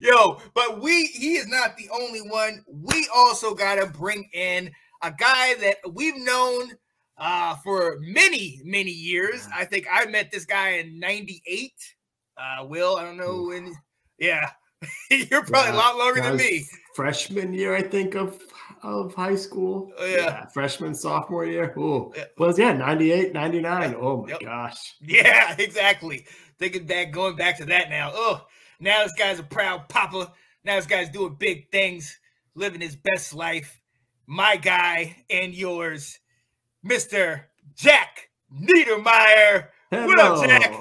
Yo, but he is not the only one. We also got to bring in a guy that we've known for many, many years. I think I met this guy in '98. Will, I don't know when. Yeah, you're probably a lot longer than me. Freshman year, I think, of high school. Yeah. Freshman, sophomore year. Oh, well, yeah, 98, 99. Yep. Oh, my gosh. Yeah, exactly. Thinking back, going back to that now. Oh, now this guy's a proud papa. Now this guy's doing big things, living his best life. My guy and yours, Mr. Jack Neidermeyer. Hello. What up, Jack?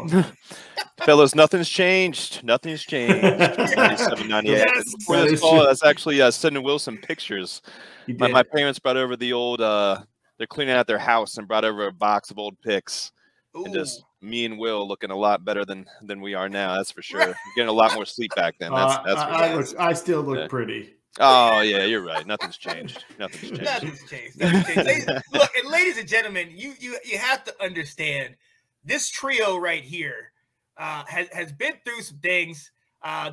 Fellas, nothing's changed. Nothing's changed. 97, 98. Yes. Before this call, I was actually sending Will some pictures. My parents brought over the old, they're cleaning out their house and brought over a box of old pics. Ooh. And just me and Will looking a lot better than we are now. That's for sure. Getting a lot more sleep back then. That's for sure. I still look pretty. Oh, yeah, you're right. Nothing's changed. Nothing's changed. Nothing's changed. Look, and ladies and gentlemen, you have to understand this trio right here has been through some things.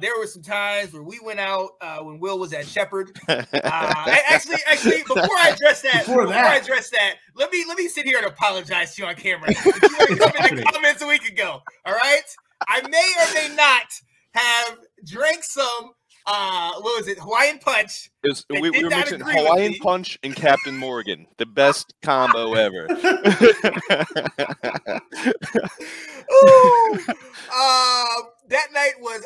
There were some times where we went out when Will was at Shepherd. Actually, before I address that, let me sit here and apologize to you on camera. You come in the comments a week ago. All right, I may or may not have drank some. What was it? Hawaiian Punch. We were mixing Hawaiian Punch and Captain Morgan, the best combo ever. Ooh, that night was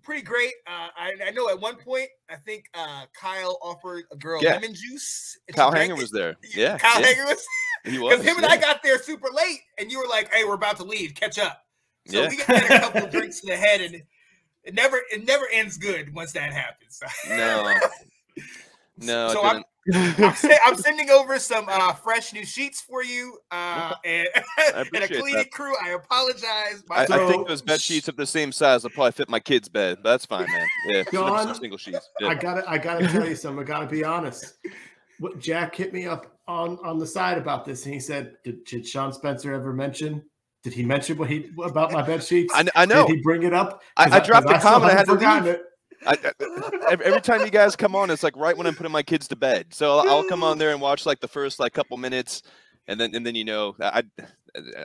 pretty great. I know at one point, I think Kyle offered a girl lemon juice. Kyle Hanger was there. Yeah, Kyle Hanger was. He was. Because him and I got there super late, and you were like, "Hey, we're about to leave. Catch up." So we got a couple of drinks to the head, and it never ends good once that happens. No. So I'm sending over some fresh new sheets for you and a cleaning crew. I apologize. I think those bed sheets are the same size. They'll probably fit my kid's bed. But that's fine, man. Yeah, John, single sheets. Yeah. I gotta tell you something. I gotta be honest. Jack hit me up on the side about this, and he said, "Did Sean Spencer ever mention?" Did he mention about my bed sheets? I know. Did he bring it up? I dropped a comment. I had to leave. It. Every time you guys come on, it's like right when I'm putting my kids to bed. So I'll come on there and watch like the first couple minutes, and then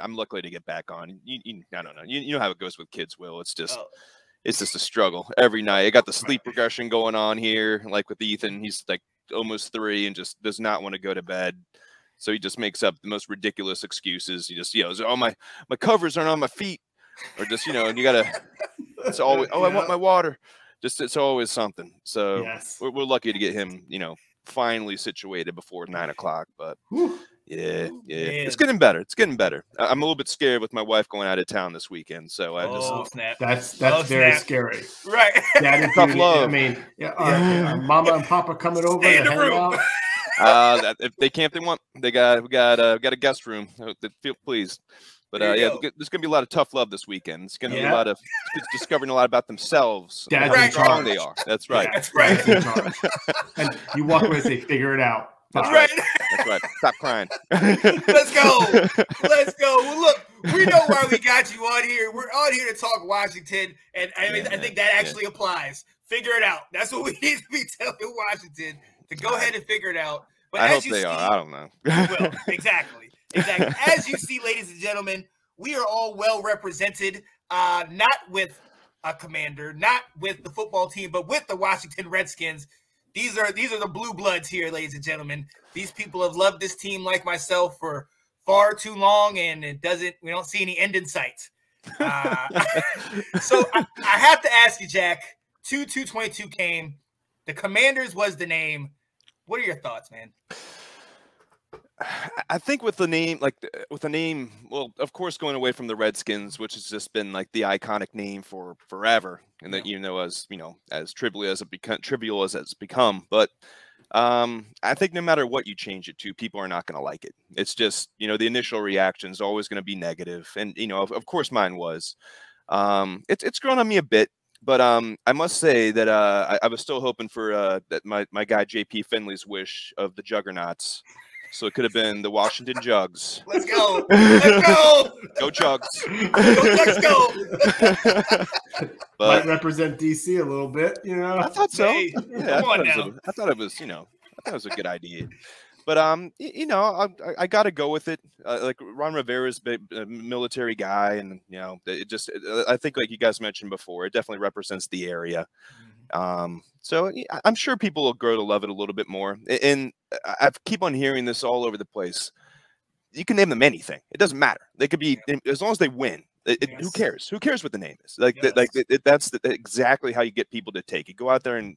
I'm lucky to get back on. I don't know. You know how it goes with kids, Will. It's just a struggle every night. I got the sleep regression going on here, like with Ethan. He's like almost 3 and just does not want to go to bed. So he just makes up the most ridiculous excuses. He just, my covers aren't on my feet, or just, and you gotta. It's always, I want my water. Just it's always something. So we're lucky to get him, finally situated before 9 o'clock. But yeah, it's getting better. It's getting better. I'm a little bit scared with my wife going out of town this weekend. So I just snap. That's very scary. Right. Tough love. I mean, Mama and Papa coming over Stay in to the hang room. out. If they can't, they want. We got a guest room. Feel pleased. But there's gonna be a lot of tough love this weekend. It's gonna be a lot of kids discovering a lot about themselves. Dad's how in strong charge. they are. That's right. That's right. Dad's in charge. And you walk away and say, "Figure it out." That's right. That's right. Stop crying. Let's go. Well, look, we know why we got you on here. We're on here to talk Washington, and I think that actually applies. Figure it out. That's what we need to be telling Washington, to go ahead and figure it out. But I hope they are. I don't know. Well, exactly. As you see, ladies and gentlemen, we are all well represented, not with a commander, not with the football team, but with the Washington Redskins. These are the blue bloods here, ladies and gentlemen. These people have loved this team like myself for far too long, and we don't see any end in sight. So I have to ask you, Jack, 2/2/22 came. The Commanders was the name. What are your thoughts, man? I think with the name, well, of course, going away from the Redskins, which has just been like the iconic name for forever, and that as trivial as it's become. But I think no matter what you change it to, people are not going to like it. It's just the initial reaction is always going to be negative, and of course mine was. It's grown on me a bit. But I must say that I was still hoping for that my guy JP Finley's wish of the Juggernauts So it could have been the Washington Jugs. Let's go. Let's go. Go Jugs. Let's go. But might represent DC a little bit, you know. I thought so. Hey, Yeah, come on now. I thought it was, I thought it was a good idea. But I got to go with it. Like Ron Rivera's a military guy, and I think like you guys mentioned before, it definitely represents the area. So I'm sure people will grow to love it a little bit more. And I keep on hearing this all over the place. You can name them anything; it doesn't matter. They could be as long as they win. Who cares? Who cares what the name is? Like, that's exactly how you get people to take it. Go out there and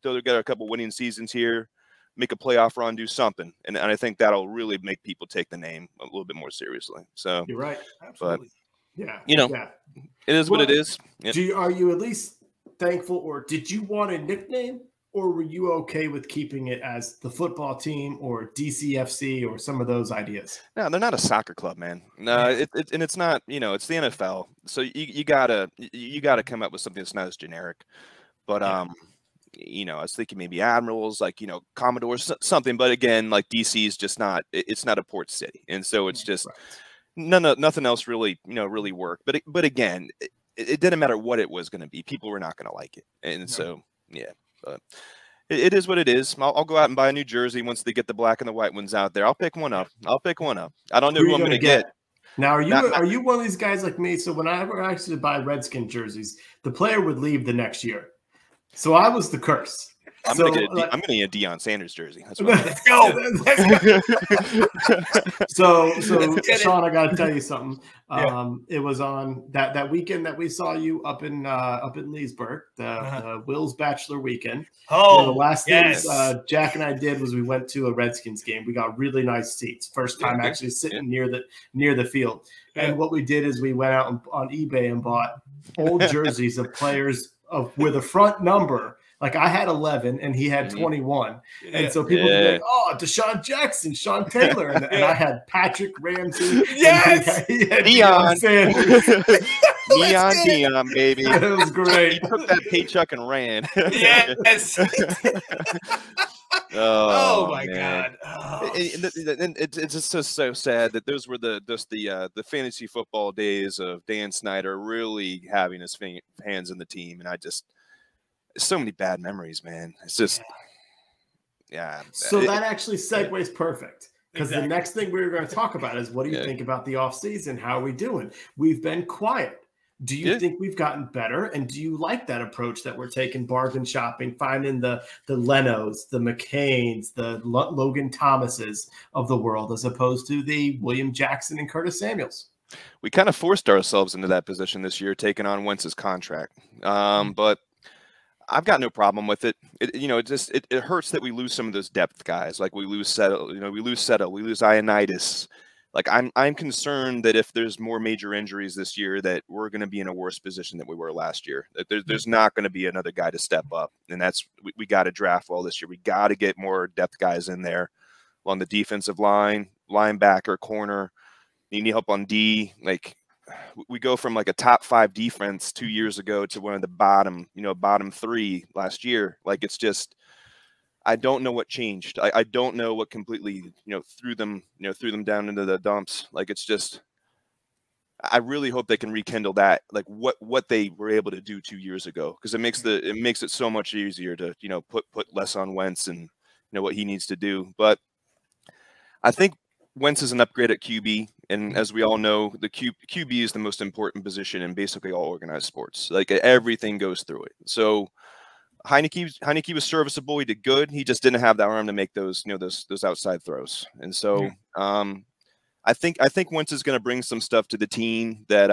throw together a couple winning seasons here, make a playoff run, do something, and I think that'll really make people take the name a little bit more seriously. So you're right, absolutely. But, it is what it is. Yep. Are you at least thankful, or did you want a nickname, or were you okay with keeping it as the football team or DCFC or some of those ideas? No, they're not a soccer club, man. No, it's not. It's the NFL, so you gotta come up with something that's not as generic. But I was thinking maybe Admirals, like Commodores, something. But again, like DC is just not. It's not a port city, and so it's just nothing else really really worked. But again, it didn't matter what it was going to be. People were not going to like it, and so but it is what it is. I'll go out and buy a new jersey once they get the black and the white ones out there. I'll pick one up. I don't know who I'm going to get. Now, are you one of these guys like me? So when I ever actually buy Redskin jerseys, the player would leave the next year. So I was the curse. I'm going to get a Deion Sanders jersey. That's what let's go. So Sean, I got to tell you something. It was on that weekend that we saw you up in Leesburg, the Will's Bachelor weekend. Oh, the last thing Jack and I did was we went to a Redskins game. We got really nice seats. First time actually sitting near the field. And what we did is we went out on eBay and bought old jerseys of players with a front number. Like I had 11 and he had 21. And so people would be like, oh, Deshaun Jackson, Sean Taylor. And I had Patrick Ramsey. Yes. He had Deion Sanders. Deion, baby. It was great. He took that paycheck and ran. Yes. Oh my man. God. And it's just so sad that those were the fantasy football days of Dan Snyder really having his hands in the team. And so many bad memories, man. It's just, So that actually segues perfect, because the next thing we were going to talk about is what do you think about the offseason? How are we doing? We've been quiet. Do you think we've gotten better? And do you like that approach that we're taking, bargain shopping, finding the Lenos, the McCains, the Logan Thomases of the world, as opposed to the William Jackson and Curtis Samuels? We kind of forced ourselves into that position this year, taking on Wentz's contract. But I've got no problem with it. It hurts that we lose some of those depth guys. Like we lose Settle, we lose Ioannidis. Like I'm concerned that if there's more major injuries this year, that we're going to be in a worse position than we were last year. That there's not going to be another guy to step up, and that's we got to draft well this year. We got to get more depth guys in there along the defensive line, linebacker, corner. You need help on D. Like we go from like a top 5 defense 2 years ago to one of the bottom 3 last year. Like it's just, I don't know what changed. I don't know what completely, threw them down into the dumps. Like it's just, I really hope they can rekindle that, like what they were able to do 2 years ago, because it makes it so much easier to put less on Wentz and what he needs to do. But I think Wentz is an upgrade at QB, and as we all know, the QB is the most important position in basically all organized sports. Like everything goes through it. So Heineke was serviceable. He did good. He just didn't have that arm to make those those outside throws. And so I think Wentz is going to bring some stuff to the team that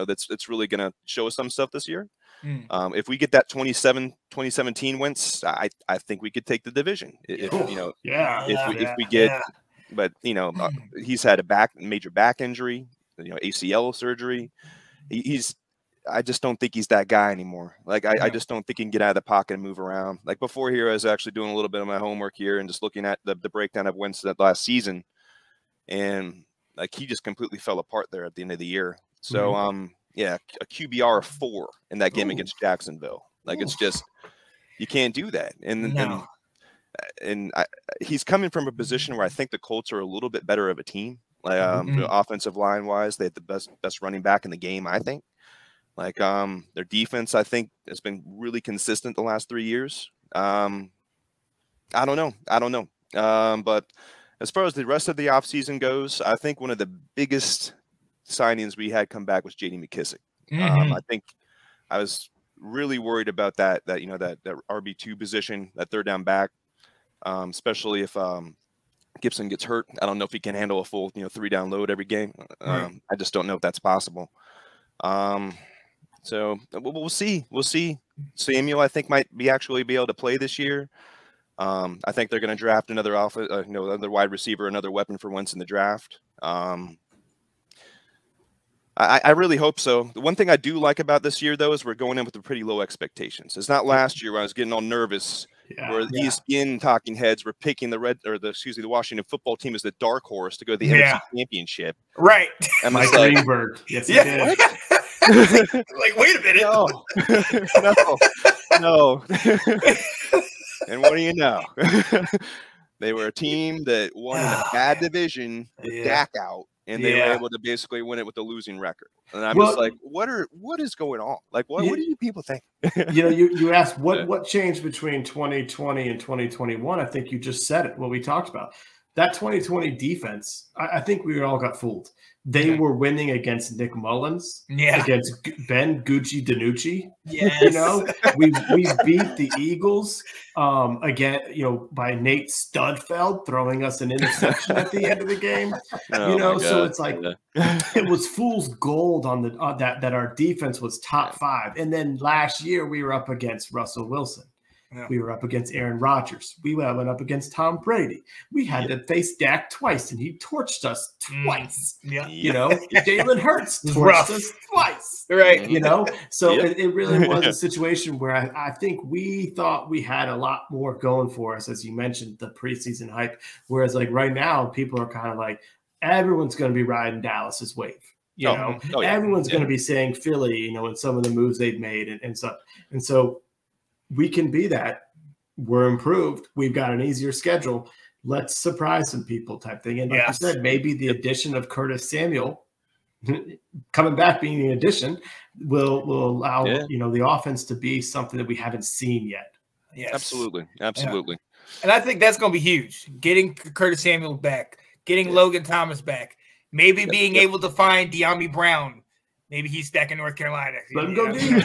that's really going to show us some stuff this year. If we get that 2017 Wentz, I think we could take the division. If we get. But he's had a major back injury, ACL surgery. I just don't think he's that guy anymore. Like I just don't think he can get out of the pocket and move around. Like before here, I was actually doing a little bit of my homework here and just looking at the breakdown of Wentz that last season, and like he just completely fell apart there at the end of the year. So a QBR of 4 in that game against Jacksonville. Like it's just, you can't do that. And and he's coming from a position where I think the Colts are a little bit better of a team. Like offensive line wise, they had the best running back in the game, I think. Like their defense, I think, has been really consistent the last 3 years. I don't know. But as far as the rest of the offseason goes, I think one of the biggest signings we had come back was J.D. McKissic. I think I was really worried about that RB2 position, that third down back, especially if Gibson gets hurt. I don't know if he can handle a full 3-down load every game. I just don't know if that's possible. So we'll see. Samuel, I think, might be able to play this year. I think they're going to draft another another wide receiver, another weapon for Wentz in the draft. I really hope so. The one thing I do like about this year, though, is we're going in with pretty low expectations. It's not last year where I was getting all nervous. Where the ESPN talking heads were picking the Washington football team as the dark horse to go to the NFC Championship. Right. And Mike Greenberg. Yes, he did. Like, wait a minute. No. And what do you know? They were a team that won in a bad division, Dak out, and they were able to basically win it with a losing record. And I'm just like, what is going on? Like, what do you people think? You asked what changed between 2020 and 2021. I think you just said it. What we talked about. That 2020 defense, I think we all got fooled. They were winning against Nick Mullins, against Ben Gucci DiNucci. Yes. We beat the Eagles again, by Nate Studfeld throwing us an interception at the end of the game. So it's like it was fool's gold on that our defense was top 5. And then last year we were up against Russell Wilson. Yeah. We were up against Aaron Rodgers. We went up against Tom Brady. We had to face Dak twice, and he torched us twice. Jalen Hurts torched us twice. Right. So it really was a situation where I think we thought we had a lot more going for us, as you mentioned, the preseason hype. Whereas like right now, people are kind of like, everyone's going to be riding Dallas's wave. Everyone's going to be saying Philly, and some of the moves they've made and stuff. And so we can be that. We're improved. We've got an easier schedule. Let's surprise some people type thing. And like I said, maybe the addition of Curtis Samuel coming back being the addition will allow, the offense to be something that we haven't seen yet. Yes. Absolutely. Yeah. And I think that's going to be huge. Getting Curtis Samuel back, getting Logan Thomas back, maybe being able to find De'Ami Brown. Maybe he's back in North Carolina. Let him go deep.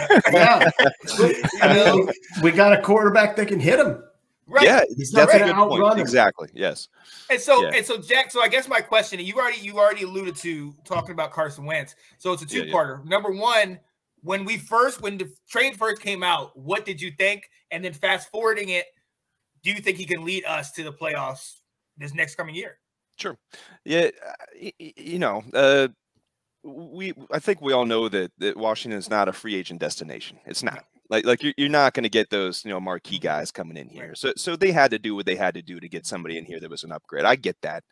We got a quarterback that can hit him. Right. Yeah, that's a good point. Exactly. Yes. And so, Jack. So I guess my question, you already alluded to talking about Carson Wentz. So it's a two-parter. Number one, when the trade first came out, what did you think? And then fast forwarding it, do you think he can lead us to the playoffs this next coming year? Sure. Yeah. I think we all know that Washington is not a free agent destination. It's not. Like you're not going to get those marquee guys coming in here. So they had to do what they had to do to get somebody in here that was an upgrade. I get that.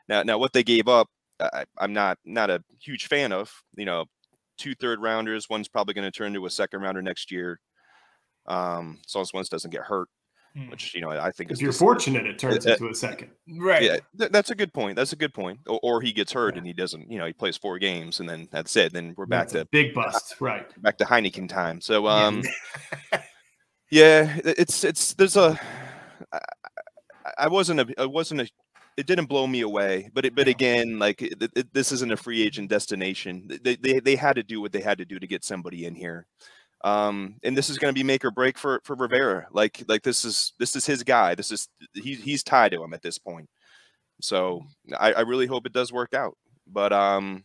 Now what they gave up, I'm not a huge fan of. 2 third-rounders. One's probably going to turn into a second-rounder next year. As long as Wentz doesn't get hurt. Which I think if you're fortunate, it turns into a second. Right. Yeah, that's a good point. Or he gets hurt and he doesn't. He plays 4 games and then that's it. Then we're back to big bust. Right. Back to Heineken time. So there's a. It didn't blow me away, but again, this isn't a free agent destination. They had to do what they had to do to get somebody in here. And this is going to be make or break for Rivera. Like this is his guy. He's tied to him at this point. So I really hope it does work out. But I'm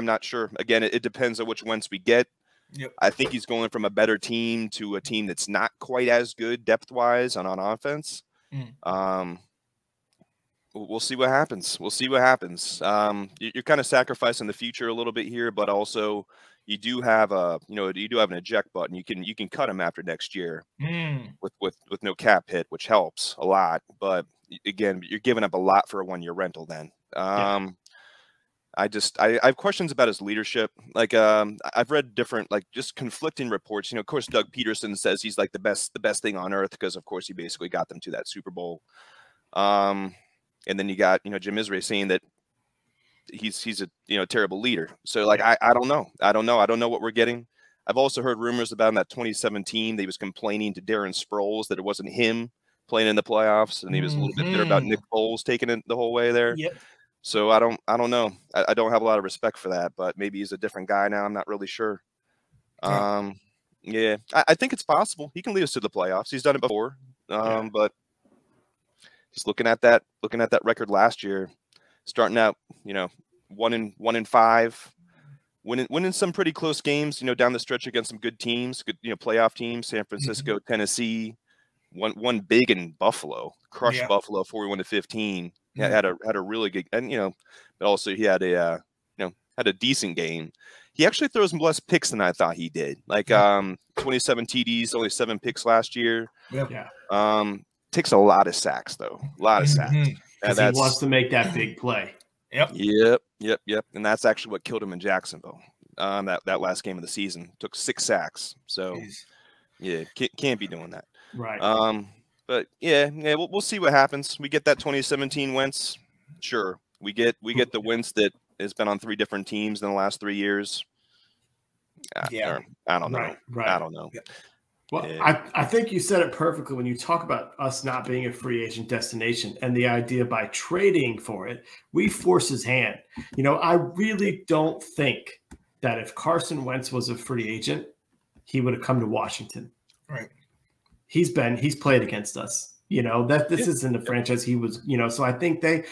not sure. Again, it depends on which Wentz we get. Yep. I think he's going from a better team to a team that's not quite as good depth wise on offense. We'll see what happens. You're kind of sacrificing the future a little bit here, but also you do have an eject button. You can cut him after next year with no cap hit, which helps a lot. But again, you're giving up a lot for a 1-year rental then. I have questions about his leadership. Like, I've read different, like, just conflicting reports. You know, of course, Doug Peterson says he's like the best thing on earth because, of course, he basically got them to that Super Bowl. And then you got, Jim Irsay saying that he's a terrible leader. So, like, I don't know. I don't know what we're getting. I've also heard rumors about in that 2017 that he was complaining to Darren Sproles that it wasn't him playing in the playoffs, and he was a little bit bitter about Nick Foles taking it the whole way there. Yep. So I don't know. I don't have a lot of respect for that, but maybe he's a different guy now. I'm not really sure. I think it's possible. He can lead us to the playoffs. He's done it before. But just looking at that record last year, starting out, 1-5, winning some pretty close games, down the stretch against some good teams, good, playoff teams, San Francisco, Tennessee, one big in Buffalo, crushed Buffalo 41-15. Yeah, had a really good, and but also he had a decent game. He actually throws less picks than I thought he did. Like 27 TDs, only 7 picks last year. Takes a lot of sacks though, a lot of sacks. And he wants to make that big play. Yep. And that's actually what killed him in Jacksonville. That last game of the season took 6 sacks. So can't be doing that. Right. But we'll see what happens. We get that 2017 Wentz. Sure. We get the Wentz that has been on 3 different teams in the last 3 years. I don't know. Right. I don't know. Yeah. Well, I think you said it perfectly when you talk about us not being a free agent destination and the idea by trading for it, we force his hand. I really don't think that if Carson Wentz was a free agent, he would have come to Washington. Right. He's played against us, that this isn't the franchise he was, so I think they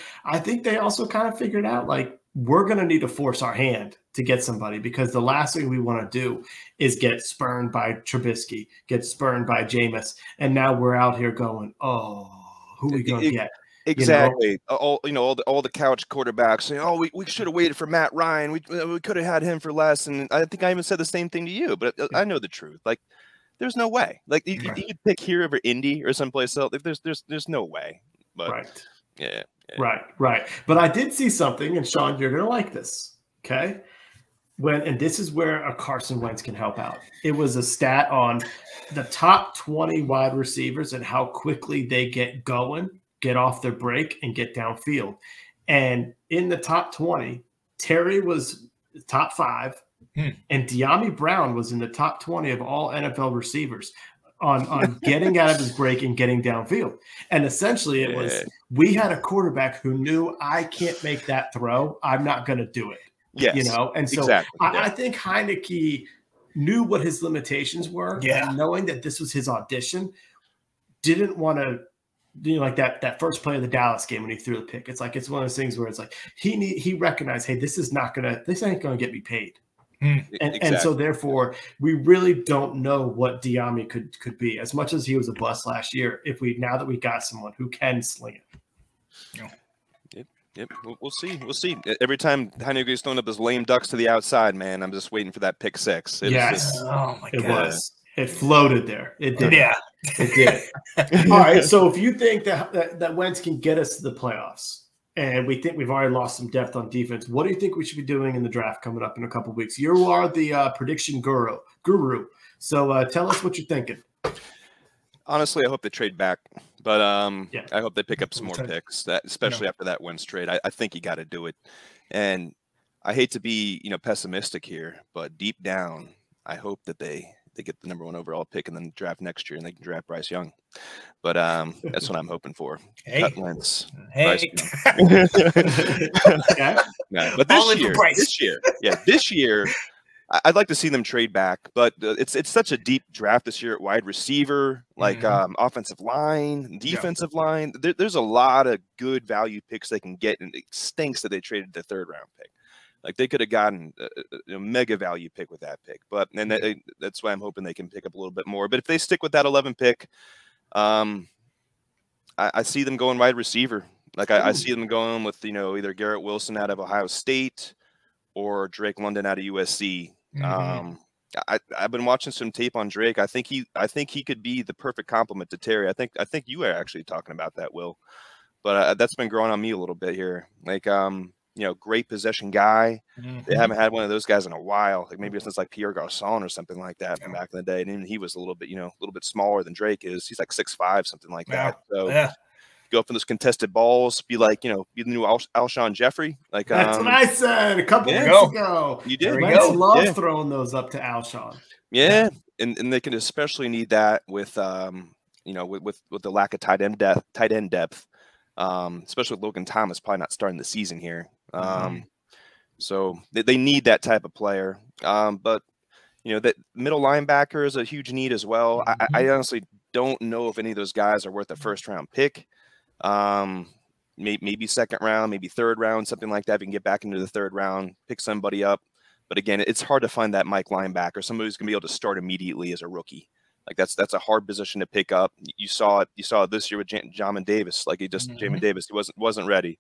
also kind of figured out like, we're going to need to force our hand to get somebody because the last thing we want to do is get spurned by Trubisky, get spurned by Jameis. And now we're out here going, who are we going to get? Exactly. All the couch quarterbacks saying, we should have waited for Matt Ryan. We could have had him for less. And I think I even said the same thing to you, but I know the truth. Like, there's no way. Like you could pick here over Indy or someplace else. Like there's no way. But right. Yeah. Right. But I did see something, and Sean, you're gonna like this. Okay. And this is where a Carson Wentz can help out. It was a stat on the top 20 wide receivers and how quickly they get going, get off their break, and get downfield. And in the top 20, Terry was top 5. And De'Ami Brown was in the top 20 of all NFL receivers on getting out of his break and getting downfield. And essentially it was, we had a quarterback who knew I can't make that throw. I'm not going to do it. Yes, And so exactly. I think Heineke knew what his limitations were. Yeah. And knowing that this was his audition, didn't want to do like that first play of the Dallas game when he threw the pick. It's like, it's one of those things where it's like, he recognized, hey, this ain't going to get me paid. And so therefore we really don't know what De'Ami could be as much as he was a bust last year. Now that we got someone who can sling it. Yep. We'll see. Every time Heineke's throwing up his lame ducks to the outside, man, I'm just waiting for that pick 6. Oh my God. It floated there. It did. Yeah. It did. All right. So if you think that Wentz can get us to the playoffs, and we think we've already lost some depth on defense, what do you think we should be doing in the draft coming up in a couple of weeks? You are the prediction guru. So tell us what you're thinking. Honestly, I hope they trade back, but I hope they pick up some more picks, especially after that Wentz trade. I think you got to do it. And I hate to be pessimistic here, but deep down, I hope that they get the number 1 overall pick and then draft next year and they can draft Bryce Young. But that's what I'm hoping for. Cut Wentz. Hey. But this year, I'd like to see them trade back. But it's such a deep draft this year at wide receiver, like offensive line, defensive line. There's a lot of good value picks they can get, and it stinks that they traded the 3rd round pick. Like they could have gotten a mega value pick with that pick, but that's why I'm hoping they can pick up a little bit more. But if they stick with that 11 pick, I see them going wide receiver. Like I see them going with either Garrett Wilson out of Ohio State or Drake London out of USC. I've been watching some tape on Drake. I think he could be the perfect complement to Terry. I think you were actually talking about that, Will, but that's been growing on me a little bit here. Like great possession guy. Mm-hmm. They haven't had one of those guys in a while. Like maybe since like Pierre Garçon or something like that from back in the day. And even he was a little bit smaller than Drake is. He's like 6'5", something like that. So go up for those contested balls, be like, be the new Alshon Jeffrey. Like that's what I said a couple weeks ago. You did. Wentz love throwing those up to Alshon. Yeah. And they can especially need that with with the lack of tight end depth, especially with Logan Thomas probably not starting the season here. So they need that type of player. But that middle linebacker is a huge need as well. I honestly don't know if any of those guys are worth a first-round pick. Maybe second round, maybe third round, something like that. If you can get back into the third round, pick somebody up. But again, it's hard to find that Mike linebacker, somebody who's going to be able to start immediately as a rookie. Like that's a hard position to pick up. You saw it this year with Jamin Davis. Like Jamin Davis, he wasn't ready.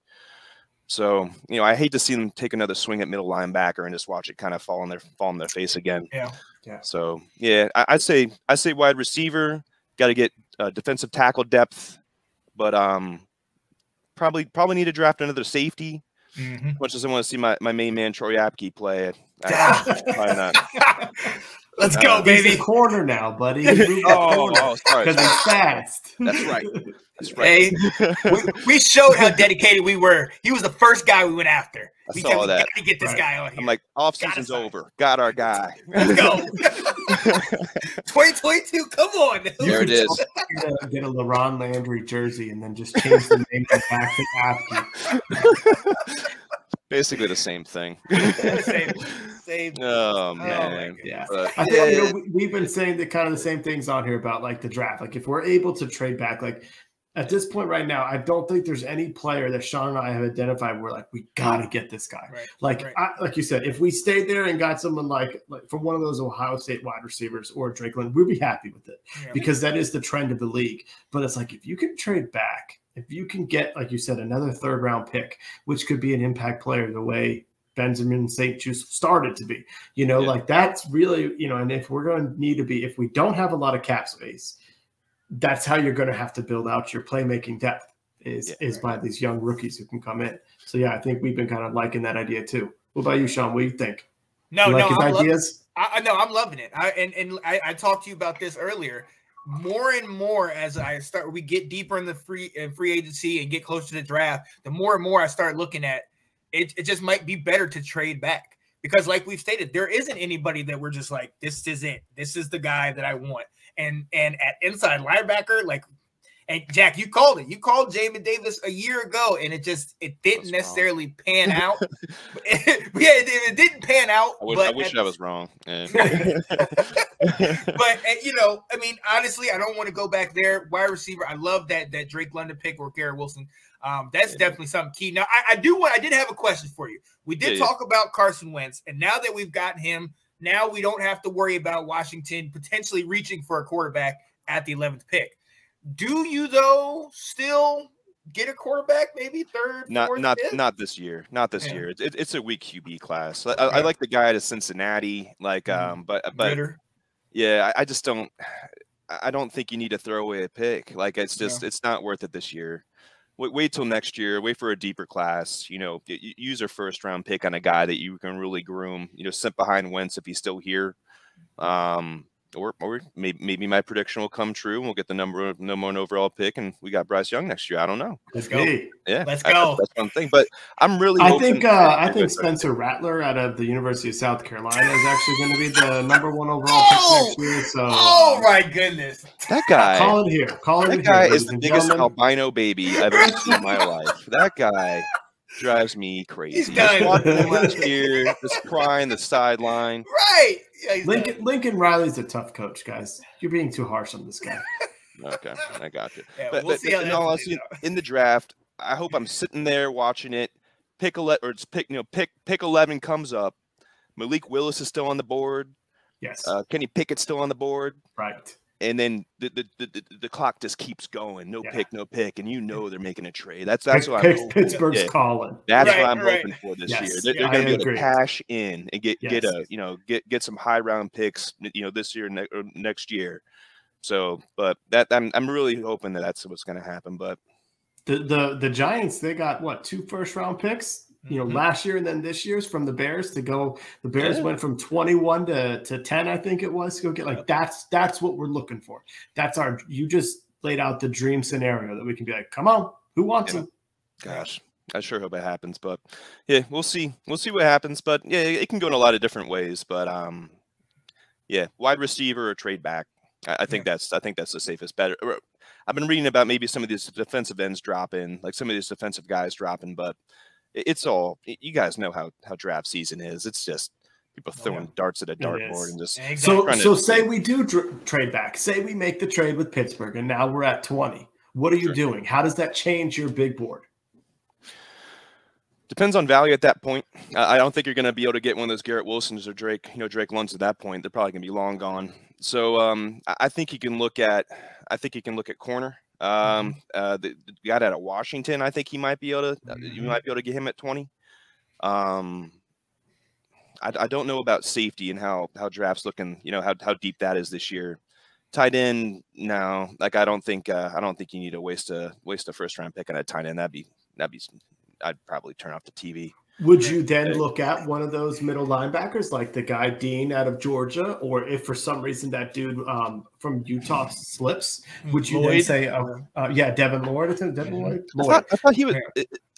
So I hate to see them take another swing at middle linebacker and just watch it kind of fall on their face again. Yeah. So I'd say wide receiver, got to get defensive tackle depth, but probably need to draft another safety. As much as I want to see my main man Troy Apke play, probably not. Let's go, baby. He's a corner now, buddy. Because he's fast. That's right. Hey, we showed how dedicated we were. He was the first guy we went after. We saw that. To get this guy on here. I'm like, off-season's over. Got our guy. Let's go. 2022, come on. There it is. Get a LaRon Landry jersey and then just change the name back to Apke. Basically the same thing. Same. Oh man, yeah. I think we've been saying the same things on here about like the draft. Like if we're able to trade back, like at this point right now, I don't think there's any player that Sean and I have identified where like we gotta get this guy. Right. Like you said, if we stayed there and got someone like from one of those Ohio State wide receivers or Drakeland, we'd be happy with it because that is the trend of the league. But it's like if you can trade back. If you can get, like you said, another third-round pick, which could be an impact player the way Benjamin St-Juste started to be, like that's really, and if we're going to need to be, if we don't have a lot of cap space, that's how you're going to have to build out your playmaking depth is by these young rookies who can come in. So, I think we've been kind of liking that idea too. What about you, Sean? What do you think? No, ideas? I'm loving it. I talked to you about this earlier. More and more as we get deeper in the free agency and get closer to the draft, the more and more I start looking at it. It just might be better to trade back because, like we've stated, there isn't anybody that we're just like, this is it. This is the guy that I want. And at inside linebacker, like, and Jack, you called it. You called Jamin Davis a year ago, and it didn't necessarily pan out. It didn't pan out. I wish I was wrong. Yeah. But honestly, I don't want to go back there. Wide receiver, I love that Drake London pick or Garrett Wilson. That's definitely something key. Now, I did have a question for you. We did talk about Carson Wentz, and now that we've gotten him, now we don't have to worry about Washington potentially reaching for a quarterback at the 11th pick. Do you though still get a quarterback, maybe third, fourth, fifth? Not this year. Not this year. It's a weak QB class. I like the guy out of Cincinnati, but Ritter. Yeah, I just don't. I don't think you need to throw away a pick. Like it's just it's not worth it this year. Wait till next year. Wait for a deeper class. Use a first round pick on a guy that you can really groom. Sit behind Wentz if he's still here. Or maybe my prediction will come true and we'll get the number one overall pick and we got Bryce Young next year. I don't know. Let's go. Yeah, let's go. That's one thing. But I'm really. I think Spencer Rattler out of the University of South Carolina is actually going to be the number one overall pick next year. So. Oh my goodness. That guy. Call it here. That guy is the biggest albino baby I've ever seen in my life. That guy drives me crazy. He's done. Watching last year, just crying the sideline. Right. Yeah, Lincoln Riley's a tough coach, guys. You're being too harsh on this guy. Okay, I got you. Yeah, we'll see how in the draft, I hope I'm sitting there watching it. Pick 11 comes up. Malik Willis is still on the board. Yes. Kenny Pickett's still on the board. Right. And then the clock just keeps going. No pick, and they're making a trade. That's what I'm hoping. Pittsburgh's calling. That's what I'm hoping for this year. They're going to be able to cash in and get some high round picks, this year or next year. So, but I'm really hoping that's what's going to happen. But the Giants, they got what, 2 first round picks last year and then this year's from the Bears to go. The Bears went from 21 to 10, I think it was. To go get that's what we're looking for. You just laid out the dream scenario that we can be like, come on, who wants him? Gosh, I sure hope it happens, but yeah, we'll see. We'll see what happens, but yeah, it can go in a lot of different ways. But yeah, wide receiver or trade back. I think that's the safest bet. I've been reading about maybe some of these defensive ends dropping, like some of these defensive guys dropping, but it's all, you guys know how draft season is. It's just people throwing darts at a dartboard and just. So say we do trade back. Say we make the trade with Pittsburgh, and now we're at 20. What are you doing? How does that change your big board? Depends on value at that point. I don't think you're going to be able to get one of those Garrett Wilsons or Drake Lunds at that point. They're probably going to be long gone. So I think you can look at corner. The guy out of Washington, I think he might be able to. You might be able to get him at 20. I don't know about safety and how draft's looking. How deep that is this year. Tight end, no. Like I don't think you need to waste a first round pick on a tight end. That'd be. I'd probably turn off the TV. Would you then look at one of those middle linebackers, like the guy Dean out of Georgia, or if for some reason that dude from Utah slips, would you then say, Devin Lloyd?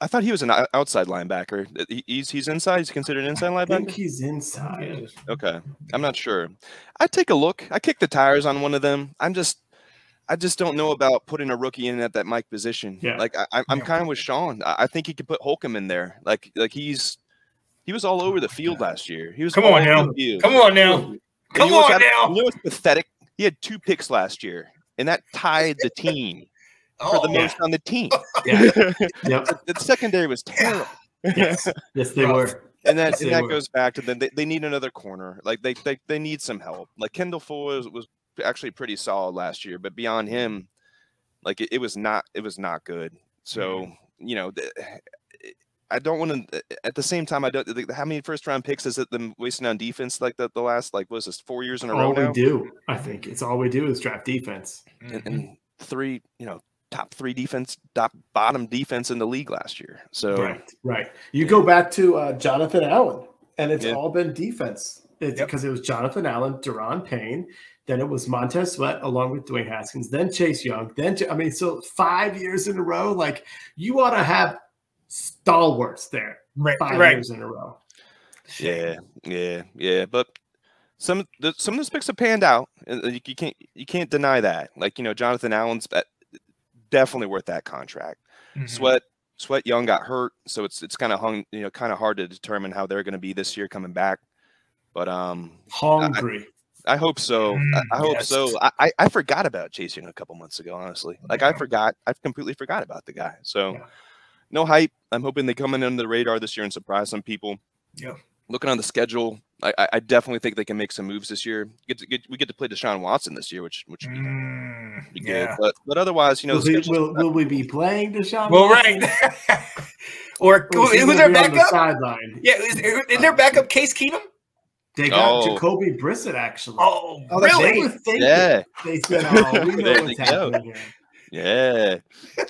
I thought he was an outside linebacker. He's inside. He's considered inside linebacker. I think he's inside. Okay, I'm not sure. I'd take a look. I kicked the tires on one of them. I just don't know about putting a rookie in at that Mike position. Yeah. Like I'm kind of with Sean. I think he could put Holcomb in there. Like he was all over the field last year. He was Come on now. You know what's pathetic? He had 2 picks last year, and that tied the team for the most on the team. The secondary was terrible. Yes, they were. And that goes back to them. They need another corner. Like they need some help. Like Kendall Fuller was actually pretty solid last year, but beyond him, like it was not good. So I don't want to. At the same time, I don't. How many first round picks is it them wasting on defense like the last was this 4 years in a row? All we do, I think, it's all we do is draft defense. And 3, top 3 defense, top bottom defense in the league last year. So right. You go back to Jonathan Allen, and it's all been defense. It's because it was Jonathan Allen, Deron Payne. Then it was Montez Sweat along with Dwayne Haskins, then Chase Young, so 5 years in a row. Like you ought to have stalwarts there, 5 years in a row. Yeah. But some of those picks have panned out. You can't deny that. Like Jonathan Allen's definitely worth that contract. Sweat Young got hurt, so it's kind of hard to determine how they're going to be this year coming back. But hungry. I hope so. I hope so. I forgot about Chase Young a couple months ago, honestly. Like I completely forgot about the guy. So no hype. I'm hoping they come in under the radar this year and surprise some people. Yeah. Looking on the schedule, I definitely think they can make some moves this year. We get to play Deshaun Watson this year, which would be good. But otherwise, will we be playing Deshaun? Well, Watson? right. Or who's their backup? Sideline. Yeah, is their backup Case Keenum? They got Jacoby Brissett, actually. Oh, really? They said, we know what's happening here. Yeah.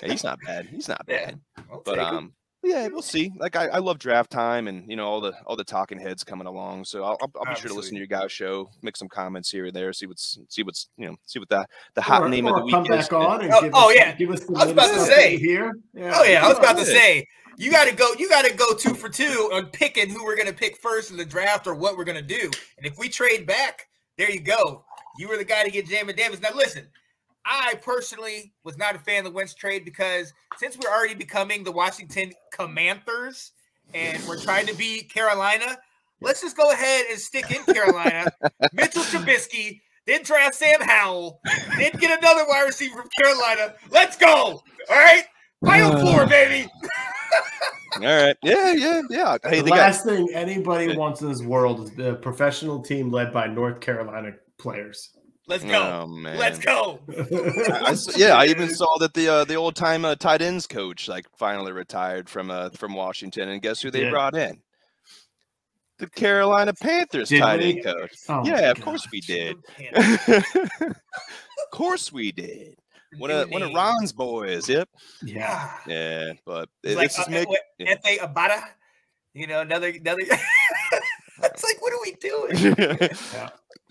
He's not bad. But we'll see. Like I love draft time and all the talking heads coming along. So I'll be sure to listen to your guys' show, make some comments here and there, see what the hot name of the week come is. Back on and give us I was about to say here. Yeah. I was about to say. You got to go 2 for 2 on picking who we're going to pick first in the draft or what we're going to do. And if we trade back, there you go. You were the guy to get Jamin Davis. Now, listen, I personally was not a fan of the Wentz trade because since we're already becoming the Washington Commanders and we're trying to beat Carolina, let's just go ahead and stick in Carolina, Mitchell Trubisky, then draft Sam Howell, then get another wide receiver from Carolina. Let's go. All right? Final 4, baby. All right. Yeah. Hey, the last thing anybody wants in this world is a professional team led by North Carolina players. Let's go. Oh, man. Let's go. I even sall that the old time tight ends coach finally retired from Washington, and guess who they brought in? The Carolina Panthers tight end coach. Oh, of course we did. Of course we did. One of Ron's boys. Yep. Yeah. Yeah, but it's like F.A. Abada. You know, another. It's like, what are we doing? Yeah.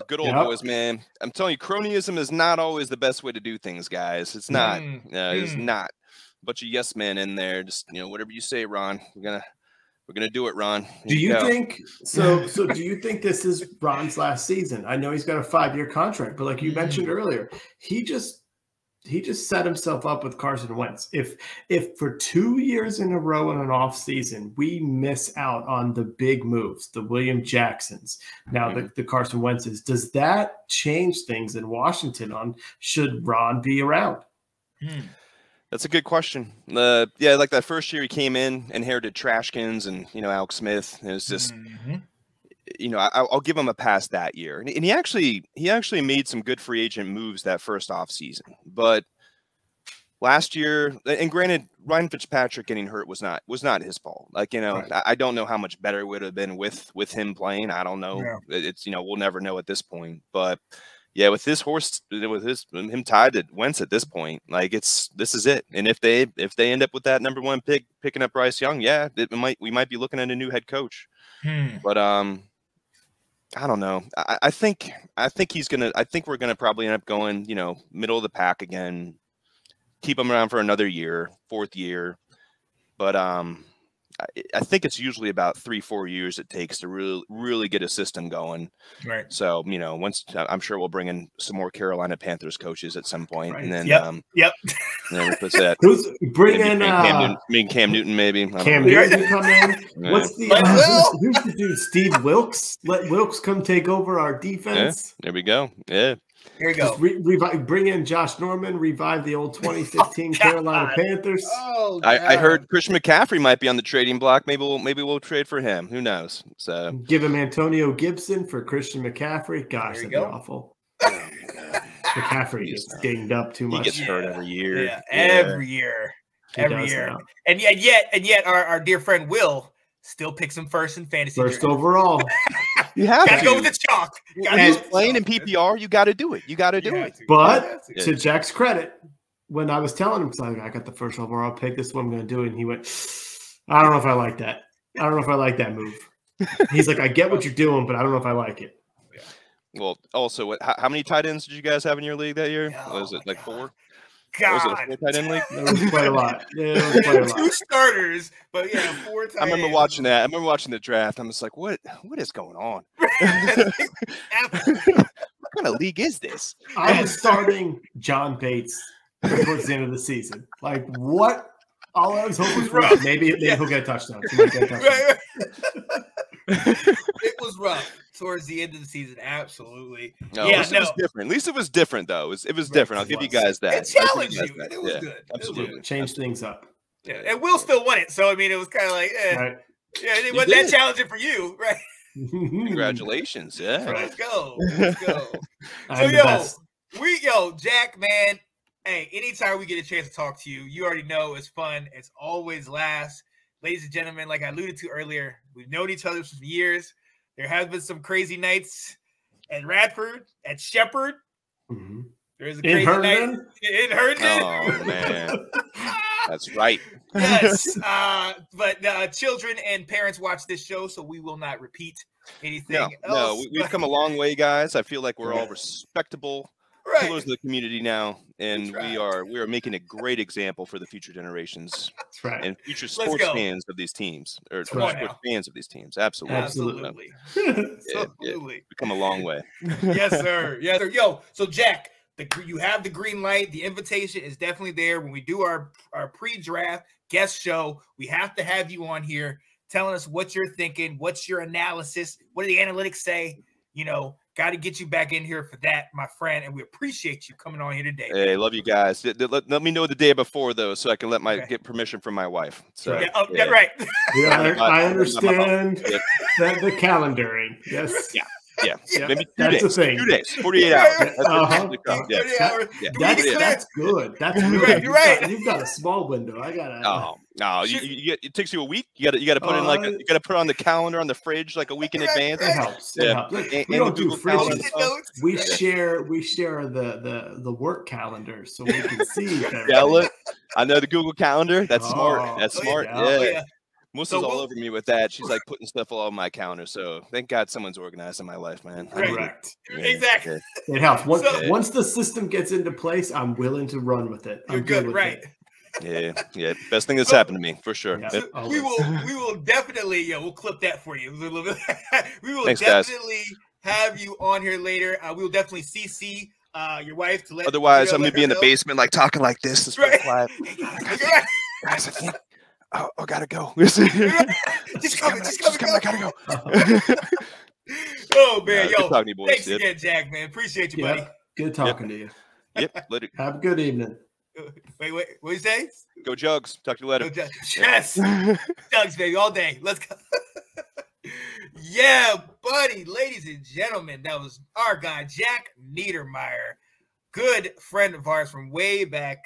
Good old boys, man. I'm telling you, cronyism is not always the best way to do things, guys. It's not. It's not. Bunch of yes men in there. Just, you know, whatever you say, Ron. We're gonna do it, Ron. Do you think so? So do you think this is Ron's last season? I know he's got a 5-year contract, but like you mentioned earlier, he just set himself up with Carson Wentz. If for 2 years in a row in an off season, we miss out on the big moves, the William Jacksons, now the Carson Wentzes, does that change things in Washington on should Ron be around? That's a good question. Yeah, like that first year he came in, inherited Trashkins and, you know, Alex Smith. It was just, you know, I'll give him a pass that year. And he actually made some good free agent moves that first offseason. But last year, and granted, Ryan Fitzpatrick getting hurt was not his fault. Like, you know, I don't know how much better it would have been with him playing. I don't know. Yeah. It's, you know, we'll never know at this point. But yeah, with him tied to Wentz at this point, like this is it. And if they end up with that number 1 pick, picking up Bryce Young, yeah, we might be looking at a new head coach. But I don't know. I think we're gonna probably end up going, you know, middle of the pack again. Keep him around for another year, 4th year. But I think it's usually about 3-4 years it takes to really get a system going. Right. So, you know, once I'm sure we'll bring in some more Carolina Panthers coaches at some point, and then what's that? Who's bring in Cam Newton maybe? Cam Newton come in. What's the who's the dude? Steve Wilkes. Let Wilkes come take over our defense. There we go. Yeah. Here we go. Bring in Josh Norman, revive the old 2015 Carolina Panthers. Oh, I heard Christian McCaffrey might be on the trading block. Maybe we'll trade for him. Who knows? So give him Antonio Gibson for Christian McCaffrey. Gosh, that'd be awful. McCaffrey gets dinged up too much. He gets hurt every year. Yeah, every year. And yet our dear friend Will still picks him first in fantasy. First overall. You have to go with the chalk. He's playing in PPR. You got to do it. You got to do it. But to Jack's credit, when I was telling him, because I got the first overall pick, this is what I'm going to do, and he went, I don't know if I like that. I don't know if I like that move. He's like, I get what you're doing, but I don't know if I like it. Yeah. Well, also, how many tight ends did you guys have in your league that year? Was it like 4? God. Was it a 4 tight end league? That was quite a lot. Yeah, it was quite a lot. 2 starers, but 4 tight ends. I remember watching that. I remember watching the draft. I'm just like, what is going on? What kind of league is this? I was starting John Bates towards the end of the season. Like, what? All I was hoping for, maybe he'll get a touchdown. It was rough towards the end of the season. Absolutely. No, it was different. At least it was different, though. It was different. I'll give you guys that. It challenged you. It was good. Absolutely. Changed things up. Yeah, and Will still won it. So, I mean, it was kind of like, right. Yeah, it wasn't that challenging for you, right? Congratulations. Yeah. Let's go. So, Jack, man, hey, anytime we get a chance to talk to you, you already know it's fun. It's always laughs. Ladies and gentlemen, like I alluded to earlier, we've known each other for years. There have been some crazy nights at Radford, at Shepherd. Mm-hmm. There's a crazy night in Herndon. Oh, man. That's right. Yes. But children and parents watch this show, so we will not repeat anything else. No, we've come a long way, guys. I feel like we're all respectable pillars of the community now, and we are making a great example for the future generations. That's right. And future sports fans of these teams, or sports fans of these teams. Absolutely. We've come a long way. Yes, sir. Yes, sir. Yo, so Jack, you have the green light. The invitation is definitely there. When we do our pre-draft guest show, we have to have you on here telling us what you're thinking, what's your analysis, what do the analytics say, Got to get you back in here for that, my friend, and we appreciate you coming on here today. Hey, love you guys. Let me know the day before, though, so I can get permission from my wife. So, right. Yeah, I understand the calendaring. Yes. Yeah. Maybe that's the thing. 2 days, 48 hours. That's good. That's good. You're right. You've got a small window. I gotta. No, it takes you a week. You got to put in you got to put on the calendar on the fridge like a week in advance. It helps. Yeah. We don't do fridges. We share the work calendar so we can see. I know the Google Calendar. That's smart. That's smart. Yeah. Melissa's all over me with that. She's like putting stuff all on my counter. So thank God someone's organized in my life, man. Correct. Yeah, exactly. It helps. Once the system gets into place, I'm willing to run with it. You're good, right? Yeah. Best thing that's happened to me for sure. Yeah, yep. We will definitely, we'll clip that for you. We will Thanks, definitely have you on here later. We will definitely CC your wife to let. Otherwise, I'm gonna be in the basement, like talking like this. It's right. Quiet. Guys, I think. Oh, gotta go. Just coming. I gotta go. Oh man, good talking to you, boys. Thanks again, Jack. Man, appreciate you, buddy. Good talking to you. Yep. Later. Have a good evening. Wait. What you say? Go Jugs. Talk to you later. Yes, Jugs, baby, all day. Let's go. Yeah, buddy, ladies and gentlemen, that was our guy, Jack Neidermeyer. Good friend of ours from way back.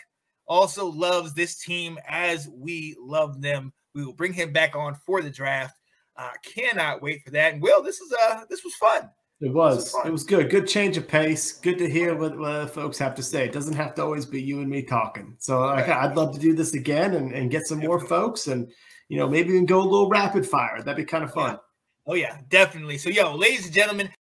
Also loves this team as we love them. We will bring him back on for the draft. Cannot wait for that. And Will, this was fun. It was good. Good change of pace. Good to hear what folks have to say. It doesn't have to always be you and me talking. So I'd love to do this again and get some more folks, and maybe we can go a little rapid fire. That'd be kind of fun. Oh yeah, definitely. So ladies and gentlemen,